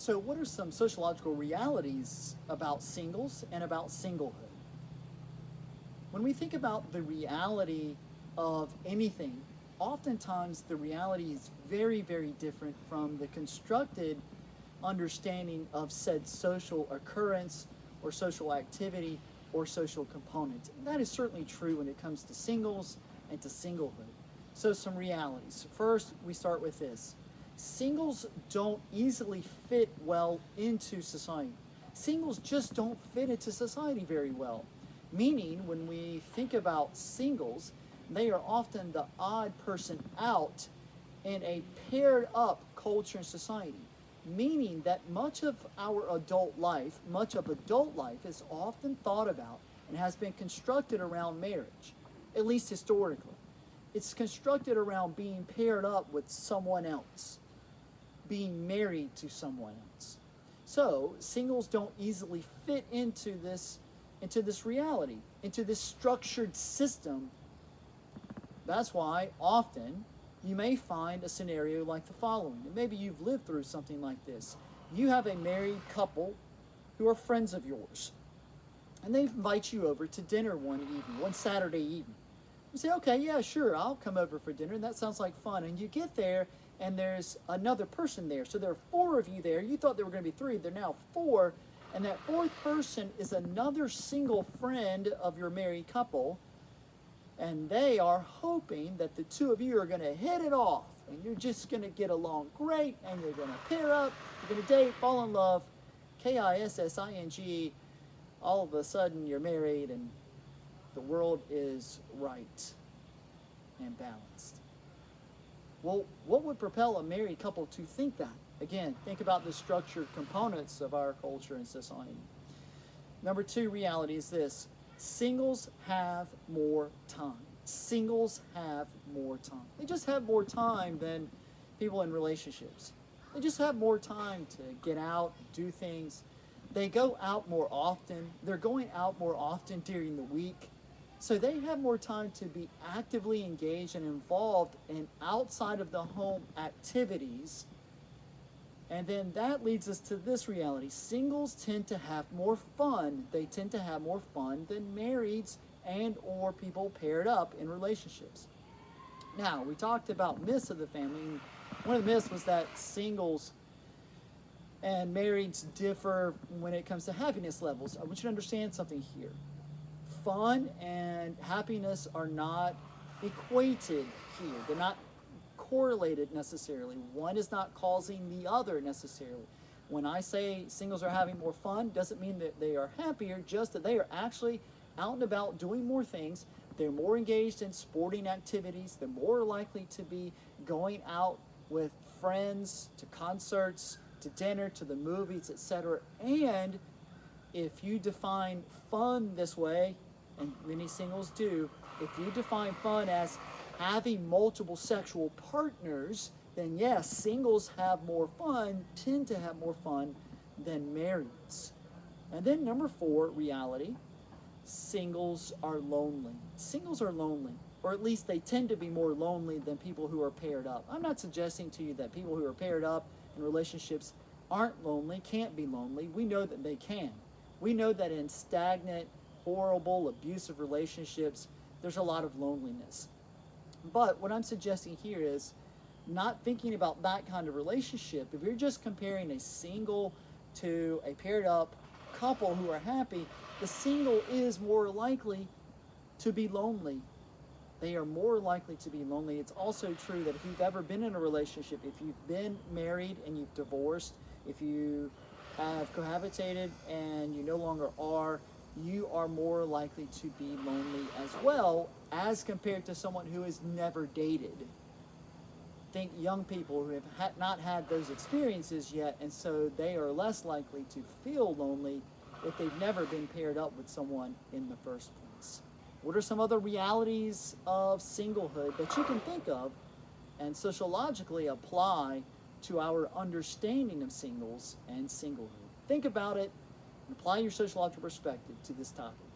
So, what are some sociological realities about singles and about singlehood? When we think about the reality of anything, oftentimes the reality is very, very different from the constructed understanding of said social occurrence or social activity or social component. And that is certainly true when it comes to singles and to singlehood. So, some realities. First, we start with this: singles don't easily fit well into society. Singles just don't fit into society very well. Meaning, when we think about singles, they are often the odd person out in a paired up culture and society. Meaning that much of adult life is often thought about and has been constructed around marriage, at least historically. It's constructed around being paired up with someone else, being married to someone else. So singles don't easily fit into this reality, into this structured system. That's why often you may find a scenario like the following. And maybe you've lived through something like this. You have a married couple who are friends of yours, and they invite you over to dinner one Saturday evening. You say, okay, yeah, sure, I'll come over for dinner. That sounds like fun. And you get there, and there's another person there. So there are four of you there. You thought there were going to be three. They're now four. And that fourth person is another single friend of your married couple. And they are hoping that the two of you are going to hit it off. And you're just going to get along great. And you're going to pair up. You're going to date, fall in love. KISSING. All of a sudden, you're married and the world is right and balanced. Well, what would propel a married couple to think that? Again, think about the structured components of our culture and society. Number two reality is this: singles have more time. Singles have more time. They just have more time than people in relationships. They just have more time to get out, do things. They go out more often. They're going out more often during the week. So they have more time to be actively engaged and involved in outside of the home activities. And then that leads us to this reality: singles tend to have more fun. They tend to have more fun than marrieds and or people paired up in relationships. Now, we talked about myths of the family. And one of the myths was that singles and marrieds differ when it comes to happiness levels. I want you to understand something here. Fun and happiness are not equated here. They're not correlated necessarily. One is not causing the other necessarily. When I say singles are having more fun, doesn't mean that they are happier, just that they are actually out and about doing more things. They're more engaged in sporting activities. They're more likely to be going out with friends to concerts, to dinner, to the movies, etc. And if you define fun this way, and many singles do, if you define fun as having multiple sexual partners, then yes, singles have more fun, tend to have more fun than marrieds. And then number four, reality: singles are lonely. Singles are lonely, or at least they tend to be more lonely than people who are paired up. I'm not suggesting to you that people who are paired up in relationships aren't lonely, can't be lonely. We know that they can. We know that in stagnant, horrible, abusive relationships, there's a lot of loneliness. But what I'm suggesting here is not thinking about that kind of relationship. If you're just comparing a single to a paired up couple who are happy, the single is more likely to be lonely. They are more likely to be lonely. It's also true that if you've ever been in a relationship, if you've been married and you've divorced, if you have cohabitated and you no longer are, you are more likely to be lonely as well as compared to someone who has never dated. Think young people who have not had those experiences yet, and so they are less likely to feel lonely if they've never been paired up with someone in the first place. What are some other realities of singlehood that you can think of and sociologically apply to our understanding of singles and singlehood? Think about it and apply your sociological perspective to this topic.